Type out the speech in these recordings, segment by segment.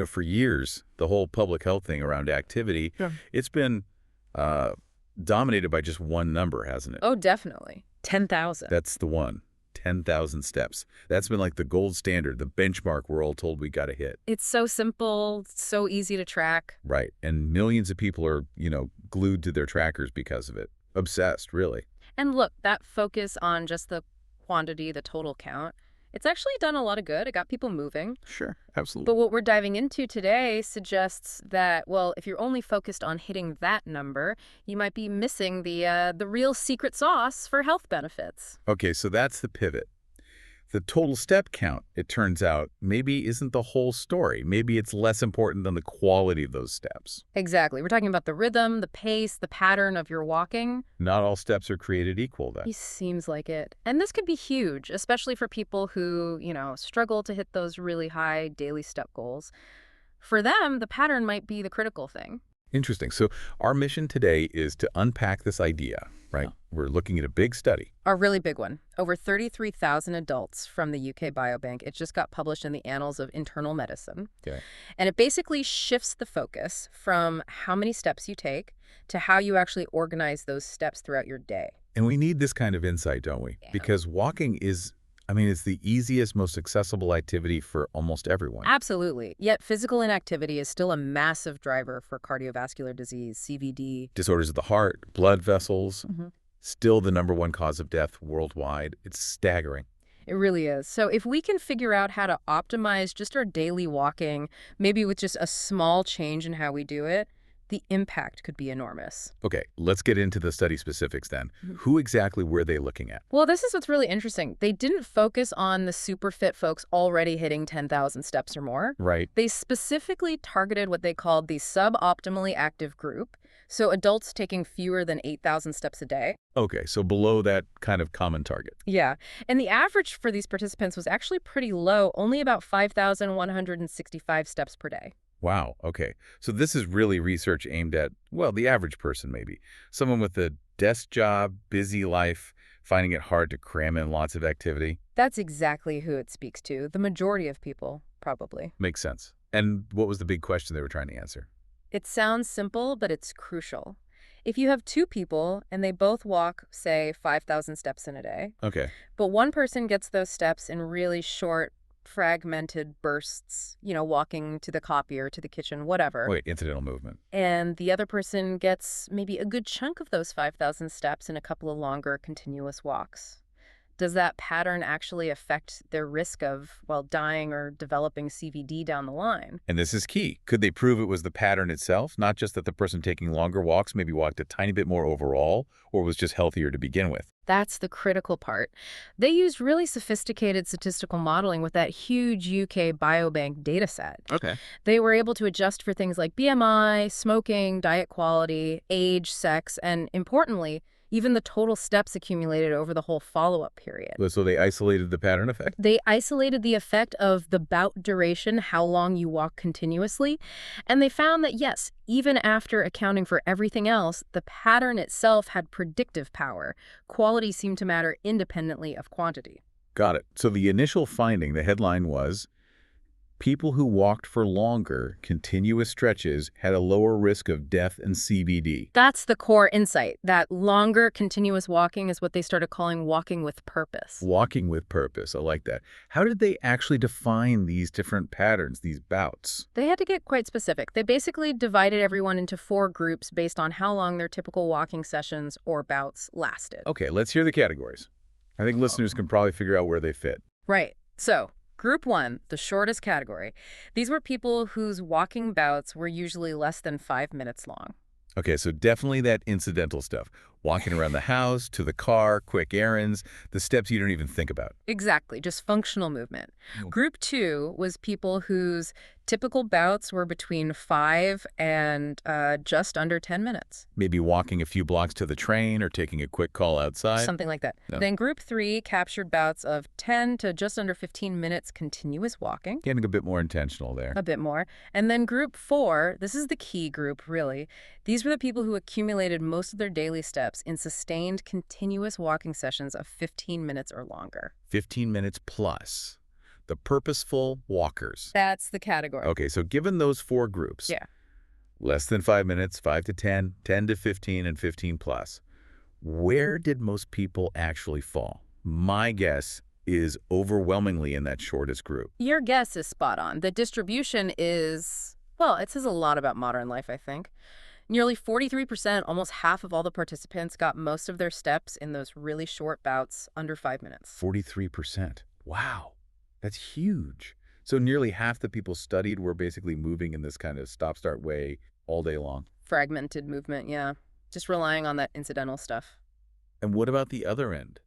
For years, the whole public health thing around activity, Yeah. it's been uh, dominated by just one number, hasn't it? Oh, definitely. 10,000. That's the one. 10,000 steps. That's been like the gold standard, the benchmark we're all told we got to hit. It's so simple, so easy to track. Right. And millions of people are, glued to their trackers because of it. Obsessed, really. And look, that focus on just the quantity, the total count, it's actually done a lot of good. It got people moving. Sure. Absolutely. But what we're diving into today suggests that, well, if you're only focused on hitting that number, you might be missing the real secret sauce for health benefits. Okay, so that's the pivot. The total step count, it turns out, maybe isn't the whole story. Maybe it's less important than the quality of those steps. Exactly. We're talking about the rhythm, the pace, the pattern of your walking. Not all steps are created equal, then. He seems like it. And this could be huge, especially for people who, struggle to hit those really high daily step goals. For them, the pattern might be the critical thing. Interesting. So our mission today is to unpack this idea, right? Oh. We're looking at a big study. A really big one. Over 33,000 adults from the UK Biobank. It just got published in the Annals of Internal Medicine. Okay. And it basically shifts the focus from how many steps you take to how you actually organize those steps throughout your day. And we need this kind of insight, don't we? Yeah. Because walking is, it's the easiest, most accessible activity for almost everyone. Absolutely. Yet physical inactivity is still a massive driver for cardiovascular disease, CVD. Disorders of the heart, blood vessels, Mm-hmm. still the #1 cause of death worldwide. It's staggering. It really is. So if we can figure out how to optimize just our daily walking, maybe with just a small change in how we do it, the impact could be enormous. Okay, let's get into the study specifics then. Mhm. Who exactly were they looking at? Well, this is what's really interesting. They didn't focus on the super fit folks already hitting 10,000 steps or more. Right. They specifically targeted what they called the suboptimally active group, so adults taking fewer than 8,000 steps a day. Okay, so below that kind of common target. Yeah, and the average for these participants was actually pretty low, only about 5,165 steps per day. Wow, okay. So this is really research aimed at, well, the average person maybe. Someone with a desk job, busy life, finding it hard to cram in lots of activity. That's exactly who it speaks to. The majority of people, probably. Makes sense. And what was the big question they were trying to answer? It sounds simple, but it's crucial. If you have two people and they both walk, say, 5,000 steps in a day, Okay. but one person gets those steps in really short, fragmented bursts, walking to the copier, to the kitchen, whatever. Wait, incidental movement. And the other person gets maybe a good chunk of those 5,000 steps in a couple of longer, continuous walks. Does that pattern actually affect their risk of, dying or developing CVD down the line? And this is key. Could they prove it was the pattern itself, not just that the person taking longer walks maybe walked a tiny bit more overall, or was just healthier to begin with? That's the critical part. They used really sophisticated statistical modeling with that huge UK Biobank data set. Okay. They were able to adjust for things like BMI, smoking, diet quality, age, sex, and importantly, even the total steps accumulated over the whole follow-up period. So they isolated the pattern effect? They isolated the effect of the bout duration, how long you walk continuously, and they found that, yes, even after accounting for everything else, the pattern itself had predictive power. Quality seemed to matter independently of quantity. Got it. So the initial finding, the headline was, people who walked for longer, continuous stretches had a lower risk of death and CVD. That's the core insight. That longer continuous walking is what they started calling walking with purpose. Walking with purpose. I like that. How did they actually define these different patterns, these bouts? They had to get quite specific. They basically divided everyone into 4 groups based on how long their typical walking sessions or bouts lasted. Okay, let's hear the categories. I think listeners can probably figure out where they fit. Right. So, Group 1, the shortest category. These were people whose walking bouts were usually less than 5 minutes long. Okay, so definitely that incidental stuff. Walking around the house, to the car, quick errands, the steps you don't even think about. Exactly, just functional movement. Mm. Group 2 was people whose typical bouts were between 5 and just under 10 minutes. Maybe walking a few blocks to the train or taking a quick call outside. Something like that. No. Then Group 3 captured bouts of 10 to just under 15 minutes continuous walking. Getting a bit more intentional there. A bit more. And then Group 4, this is the key group, really. These were the people who accumulated most of their daily steps in sustained, continuous walking sessions of 15 minutes or longer. 15 minutes plus. The purposeful walkers. That's the category. Okay, so given those four groups, Yeah. less than 5 minutes, 5 to 10, 10 to 15, and 15 plus, where did most people actually fall? My guess is overwhelmingly in that shortest group. Your guess is spot on. The distribution is, well, it says a lot about modern life, I think. Nearly 43%, almost half of all the participants, got most of their steps in those really short bouts under 5 minutes. 43%. Wow, that's huge. So nearly half the people studied were basically moving in this kind of stop-start way all day long. Fragmented movement, yeah. Just relying on that incidental stuff. And what about the other end?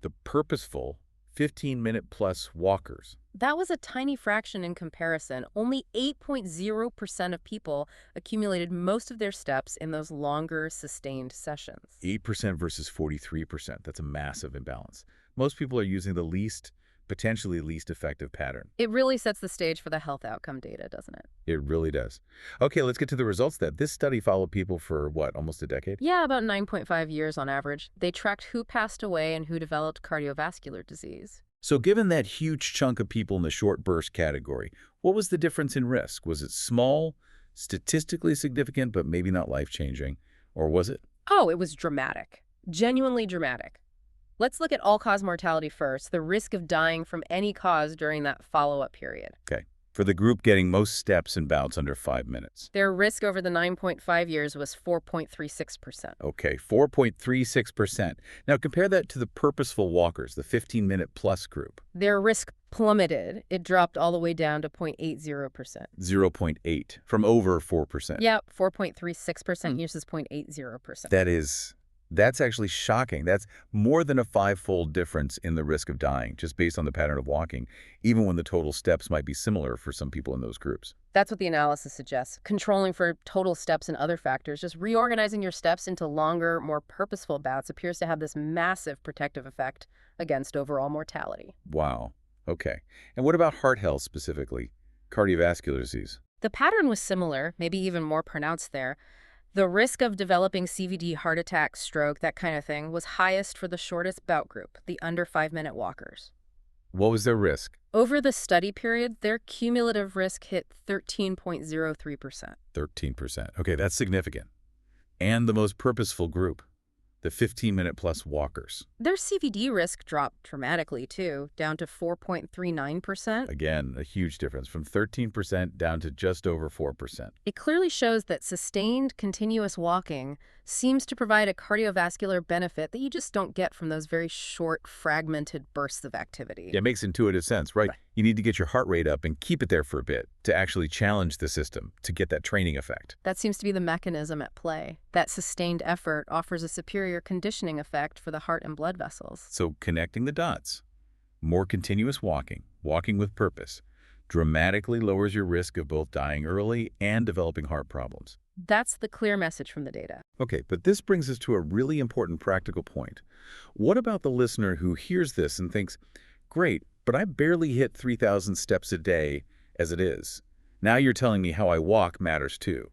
The purposeful 15-minute-plus walkers. That was a tiny fraction in comparison. Only 8.0% of people accumulated most of their steps in those longer, sustained sessions. 8% versus 43%. That's a massive imbalance. Most people are using the potentially least effective pattern. It really sets the stage for the health outcome data, doesn't it? It really does. Okay, let's get to the results then. This study followed people for, what, almost a decade? Yeah, about 9.5 years on average. They tracked who passed away and who developed cardiovascular disease. So given that huge chunk of people in the short burst category, what was the difference in risk? Was it small, statistically significant, but maybe not life-changing? Or was it? Oh, it was dramatic. Genuinely dramatic. Let's look at all-cause mortality first, the risk of dying from any cause during that follow-up period. Okay. For the group getting most steps and bouts under 5 minutes. Their risk over the 9.5 years was 4.36%. Okay, 4.36%. Now compare that to the purposeful walkers, the 15-minute-plus group. Their risk plummeted. It dropped all the way down to 0.80%. 0.8 from over 4%. Yeah, 4.36% versus 0.80%. That's actually shocking. That's more than a 5-fold difference in the risk of dying, just based on the pattern of walking, even when the total steps might be similar for some people in those groups. That's what the analysis suggests. Controlling for total steps and other factors, just reorganizing your steps into longer, more purposeful bouts appears to have this massive protective effect against overall mortality. Wow. Okay. And what about heart health specifically? Cardiovascular disease? The pattern was similar, maybe even more pronounced there. The risk of developing CVD, heart attack, stroke, that kind of thing, was highest for the shortest bout group, the under 5-minute walkers. What was their risk? Over the study period, their cumulative risk hit 13.03%. 13%. Okay, that's significant. And the most purposeful group, the 15-minute-plus walkers. Their CVD risk dropped dramatically, too, down to 4.39%. Again, a huge difference, from 13% down to just over 4%. It clearly shows that sustained, continuous walking seems to provide a cardiovascular benefit that you just don't get from those very short, fragmented bursts of activity. Yeah, it makes intuitive sense, right? You need to get your heart rate up and keep it there for a bit to actually challenge the system, to get that training effect. That seems to be the mechanism at play. That sustained effort offers a superior conditioning effect for the heart and blood vessels. So connecting the dots, more continuous walking, walking with purpose, dramatically lowers your risk of both dying early and developing heart problems. That's the clear message from the data. Okay, but this brings us to a really important practical point. What about the listener who hears this and thinks, great, but I barely hit 3,000 steps a day as it is. Now you're telling me how I walk matters too.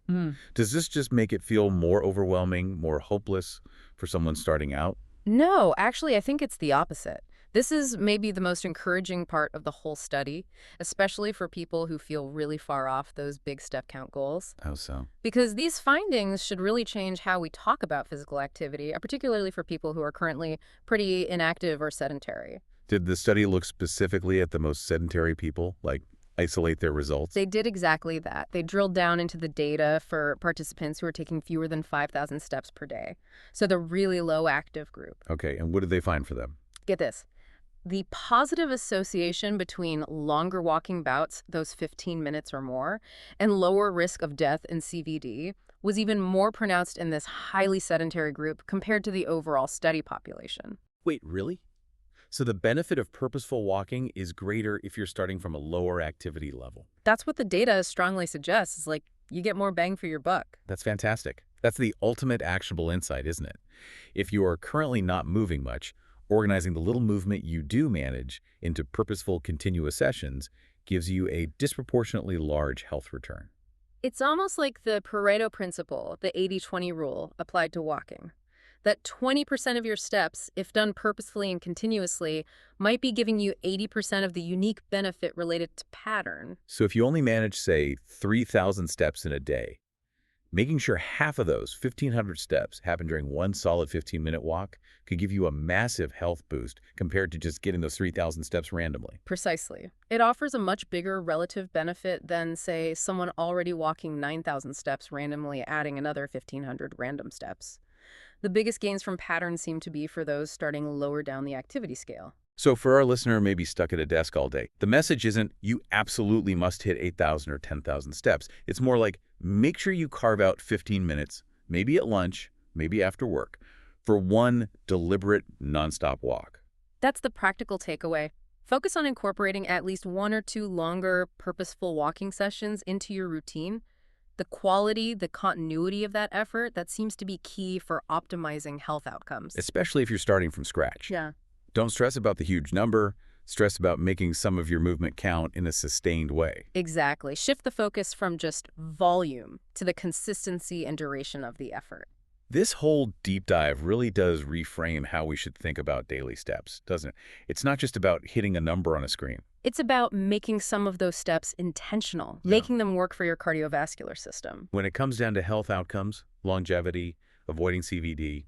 Does this just make it feel more overwhelming, more hopeless for someone starting out? No, actually, I think it's the opposite. This is maybe the most encouraging part of the whole study, especially for people who feel really far off those big step count goals. How so? Because these findings should really change how we talk about physical activity, particularly for people who are currently pretty inactive or sedentary. Did the study look specifically at the most sedentary people, like isolate their results? They did exactly that. They drilled down into the data for participants who are taking fewer than 5,000 steps per day. So the really low active group. Okay, and what did they find for them? Get this. The positive association between longer walking bouts, those 15 minutes or more, and lower risk of death in CVD was even more pronounced in this highly sedentary group compared to the overall study population. Wait, really? So the benefit of purposeful walking is greater if you're starting from a lower activity level. That's what the data strongly suggests, is like you get more bang for your buck. That's fantastic. That's the ultimate actionable insight, isn't it? If you are currently not moving much, organizing the little movement you do manage into purposeful continuous sessions gives you a disproportionately large health return. It's almost like the Pareto principle, the 80-20 rule, applied to walking. That 20% of your steps, if done purposefully and continuously, might be giving you 80% of the unique benefit related to pattern. So if you only manage, say, 3,000 steps in a day, making sure half of those 1,500 steps happen during one solid 15-minute walk could give you a massive health boost compared to just getting those 3,000 steps randomly. Precisely. It offers a much bigger relative benefit than, say, someone already walking 9,000 steps randomly adding another 1,500 random steps. The biggest gains from patterns seem to be for those starting lower down the activity scale. So for our listener maybe stuck at a desk all day, the message isn't you absolutely must hit 8,000 or 10,000 steps. It's more like make sure you carve out 15 minutes, maybe at lunch, maybe after work, for one deliberate nonstop walk. That's the practical takeaway. Focus on incorporating at least one or two longer, purposeful walking sessions into your routine. The quality, the continuity of that effort, that seems to be key for optimizing health outcomes. Especially if you're starting from scratch. Yeah. Don't stress about the huge number. Stress about making some of your movement count in a sustained way. Exactly. Shift the focus from just volume to the consistency and duration of the effort. This whole deep dive really does reframe how we should think about daily steps, doesn't it? It's not just about hitting a number on a screen. It's about making some of those steps intentional, Yeah. making them work for your cardiovascular system. When it comes down to health outcomes, longevity, avoiding CVD,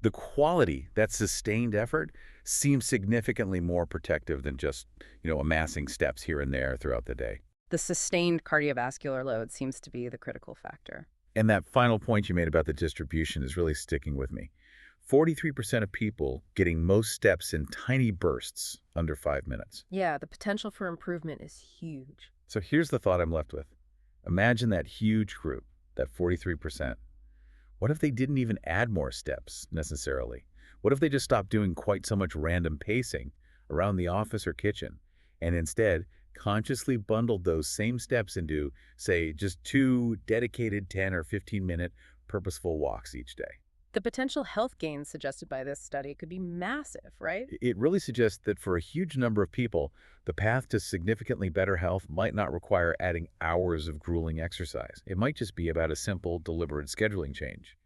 the quality, that sustained effort, seems significantly more protective than just, amassing steps here and there throughout the day. The sustained cardiovascular load seems to be the critical factor. And that final point you made about the distribution is really sticking with me. 43% of people getting most steps in tiny bursts under 5 minutes. Yeah, the potential for improvement is huge. So here's the thought I'm left with. Imagine that huge group, that 43%. What if they didn't even add more steps, necessarily? What if they just stopped doing quite so much random pacing around the office or kitchen, and instead consciously bundled those same steps into, say, just 2 dedicated 10 or 15-minute purposeful walks each day? The potential health gains suggested by this study could be massive, right? It really suggests that for a huge number of people, the path to significantly better health might not require adding hours of grueling exercise. It might just be about a simple, deliberate scheduling change.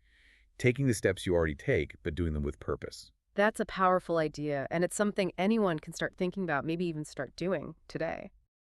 Taking the steps you already take, but doing them with purpose. That's a powerful idea, and it's something anyone can start thinking about, maybe even start doing today.